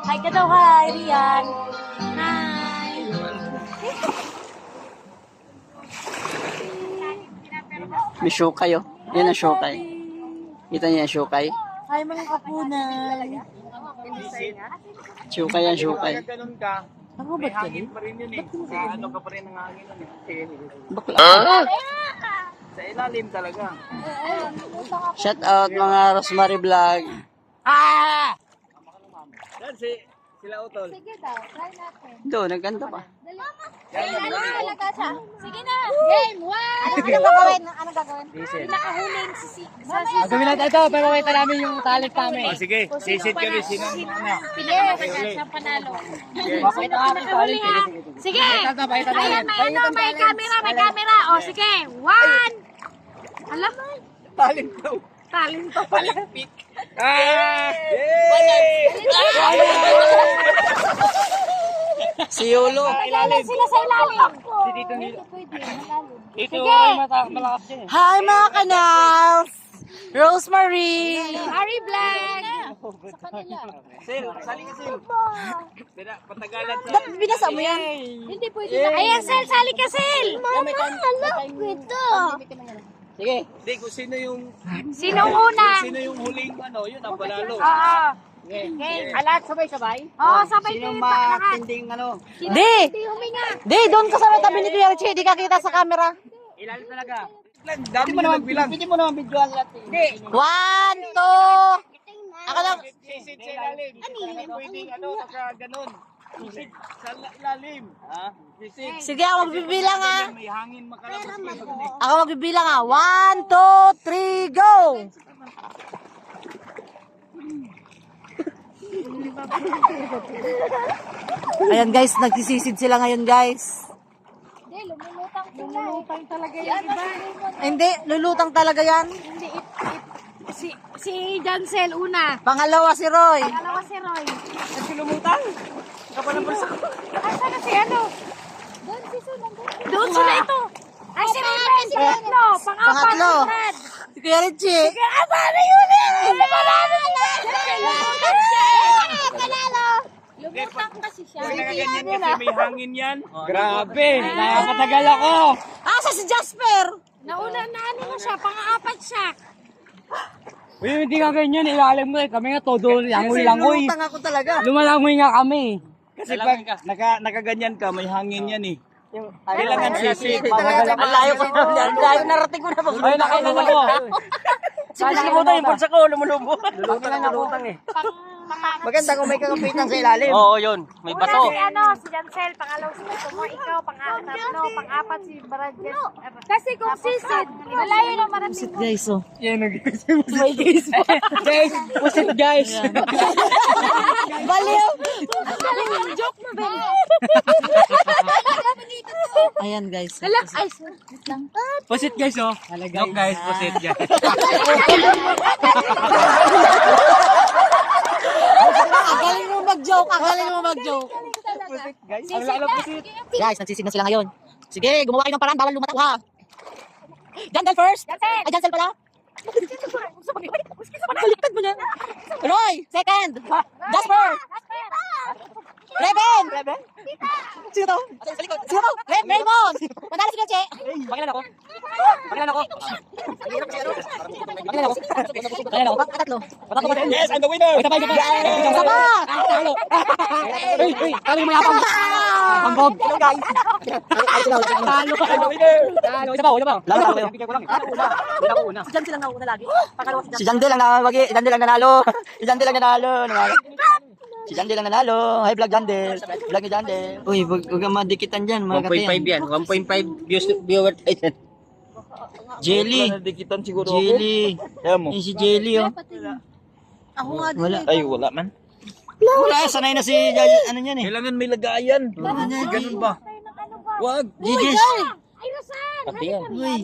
Hi ka daw, hi, Rian. Hi. May syukay oh. Yan ang syukay. Kita niya yung syukay? Hi mga kapunan. Syukay yan, syukay. Ganun ka. Ako ba't ka din? Pa rin yun eh. Sa ano ka pa rin ang hangin nun eh. Bakla. Sa ilalim talaga. Shout out mga Rosemary Vlog. Yan sila utol. Sige daw, try natin. Doon, nagkanta pa. Talaga siya. Sige na. Game 1. Ano gagawin? Ano gagawin? Nakahuling si Gawin natin ito, pero wait namin yung talent namin. Oh, sige, sisit kami. Sino ano? pinakamagat sa panalo. Nakahuli ha. Sige. Pakita Ayan, namin. may camera, may camera. O, sige. 1. Alam mo, Talent daw. talento pala. Yay! Si Yolo. Sila sa ilalim. Dito nila. Pwede, malalim. Ito ay malakas din. Hi mga kanals! Rosemary! Harry Black! Sil, sali ka Sil. Patagalan sa... Ba't binasa mo yan? Hindi pwede na. Ayan, Sel! Sali ka, Sel! Mama, alam ko ito. Sige. Hindi, kung sino yung... Sinong una? Sino yung huling ano, yun ang panalo. Oo. Alat, sabay-sabay. Oo, sabay Sino kayo lahat. matinding ano? Di! Di, doon ka sa tabi ni Kuya Richie. Di ka kita sa camera. Ilalim talaga. Dami mo nagbilang. Pwede mo naman videoan lahat. Hindi. 1, 2. Ako lang. Sisit sa ilalim. Hindi pwedeng ano, baka ganun. Sisit sa ilalim. Ha? Sisit. Sige, ako magbibilang ha. May hangin makalabas kayo dun eh. Ako magbibilang ha. 1, 2, 3, go! Ayan guys, nagsisisid sila ngayon guys. Hindi, lumulutang sila. Lulutang talaga yung iba. Hindi, lulutang talaga yan. Hindi, si Jancel una. Pangalawa si Roy. Pangalawa si Roy. Lumutang. Kapal ng bulsa ko. Ay, sana si ano? Doon si Sunan. Doon sila ito. Ay, si Ruben. Pangatlo. Pangatlo. Si Kuya Richie. Ah, paano yun eh? Panalo na. Panalo. Lumutang kasi siya. Kung nakaganyan kasi may hangin yan. Grabe, nakapatagal ako. Asa si Jasper? Nauna na ano na siya. Pang-apat siya. Uy, hindi nga ganyan, ilalim mo eh. Kami nga todo langoy-langoy. Lulutang ako talaga. Lumalangoy nga kami. Kasi pag nakaganyan ka, may hangin yan eh. Kailangan sisit. Ang layo ko na. Ang layo narating ko na. Ay, nakailan ako. Sinimutan yung pulsa ko. Lumulubog. Lulutang eh. Maganda kung may kakapitan sa ilalim. Oo, yun. May Una bato. si ano, si Jancel. Pangalawa si Tumo. Ikaw, pang-tatlo. Pang-apat si Baradjes. Kasi kung sisid, malayo lang marating mo. Guys, oh. Yan, may guys. Guys, what's it guys? Baliw! Joke mo, Ben. Ayan, guys. Ay, wait lang. What's it guys, oh? Look guys, pusit yan. Ang galing mo mag-joke. Ang galing mo mag-joke. Guys, ang lalo pusit. Guys, nagsisig na sila ngayon. Sige, gumawa kayo ng paraan. Bawal lumataw, ha? Jancel first. Ay, Jancel pala. Baliktad mo na. Roy, second. Jasper. Reven. Sino to? Sino to? Raymond. Manalo si Leche. Pakilan ako. Pakilan ako. Pakilan ako. Pakilan ako. Patatlo. Yes, I'm the winner! Sabay, sabay. Saba. Uy, kami may apang. Ambog. Hello, guys. Talo ka. I'm the winner! Talo. Isa pa, isa pa. Lalo ako. Bigyan ko lang. Una ko una. Si Jan silang nauna lagi. Pangalawa si Jan. Si Jandel ang namamagi. Si Jandel ang nanalo. Si Jandel ang nanalo. Si Jandel ang nanalo. Hi, vlog Jandel. Vlog ni Jandel. Uy, huwag kang madikitan dyan. 1.5 yan. 1.5 viewer tayo. Jelly. Nadikitan siguro ako. Jelly. Ayan mo. Si Jelly, oh. Ako nga. Wala. Ay, wala man. Wala, sanay na si ano yan eh. Kailangan may lagayan. Ganun ba? Wag. Gigis. Pati yan. Uy.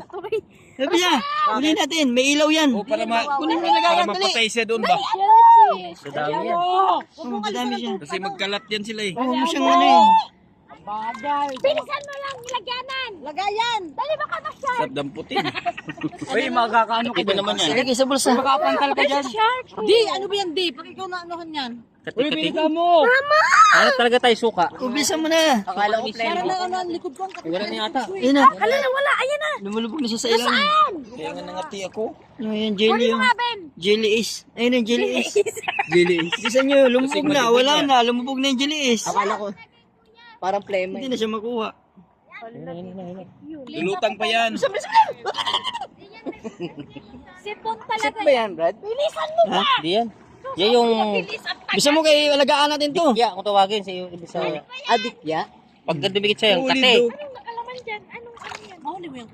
Sabi niya, kunin natin. May ilaw yan. O, para Kunin mo para lagayan, dali. mapatay siya doon ba? Sa dami yan. Oh, madami siya. Kasi magkalat yan sila eh. Huwag mo siyang ano yun. Bilisan mo lang nilagyanan. Lagayan. Dali baka masya. Damputin. Uy, makakaano ka Iba naman yan. Lagay sa bulsa. Makapantal ka dyan. Di, ano ba yan, di? Pag ikaw na anuhan yan. Uy, bilisan mo! Ano talaga tayo suka? Ubisan mo na. Akala ko plain. ang likod ko. Wala na yata. Ayun na. Hala na, wala. Ayan na. Lumulubog na siya sa ilang. Kaya nga nangati ako. Ano yan, jelly yung. Ben. Jelly is. Ayun yung jelly is. Jelly is. Bisan nyo, lumubog na. Wala na. Lumubog na yung jelly is. Akala ko. Parang plain. Hindi na siya makuha. Lulutang pa yan. Sipon talaga. Ba yan, Brad? Bilisan mo ba? Hindi yan. Yan yung Bisa mo kay alagaan natin to. dikya kung tawagin sa iyo sa adikya. Pag dumikit siya yung kate. Anong nakalaman dyan? Anong ano yan?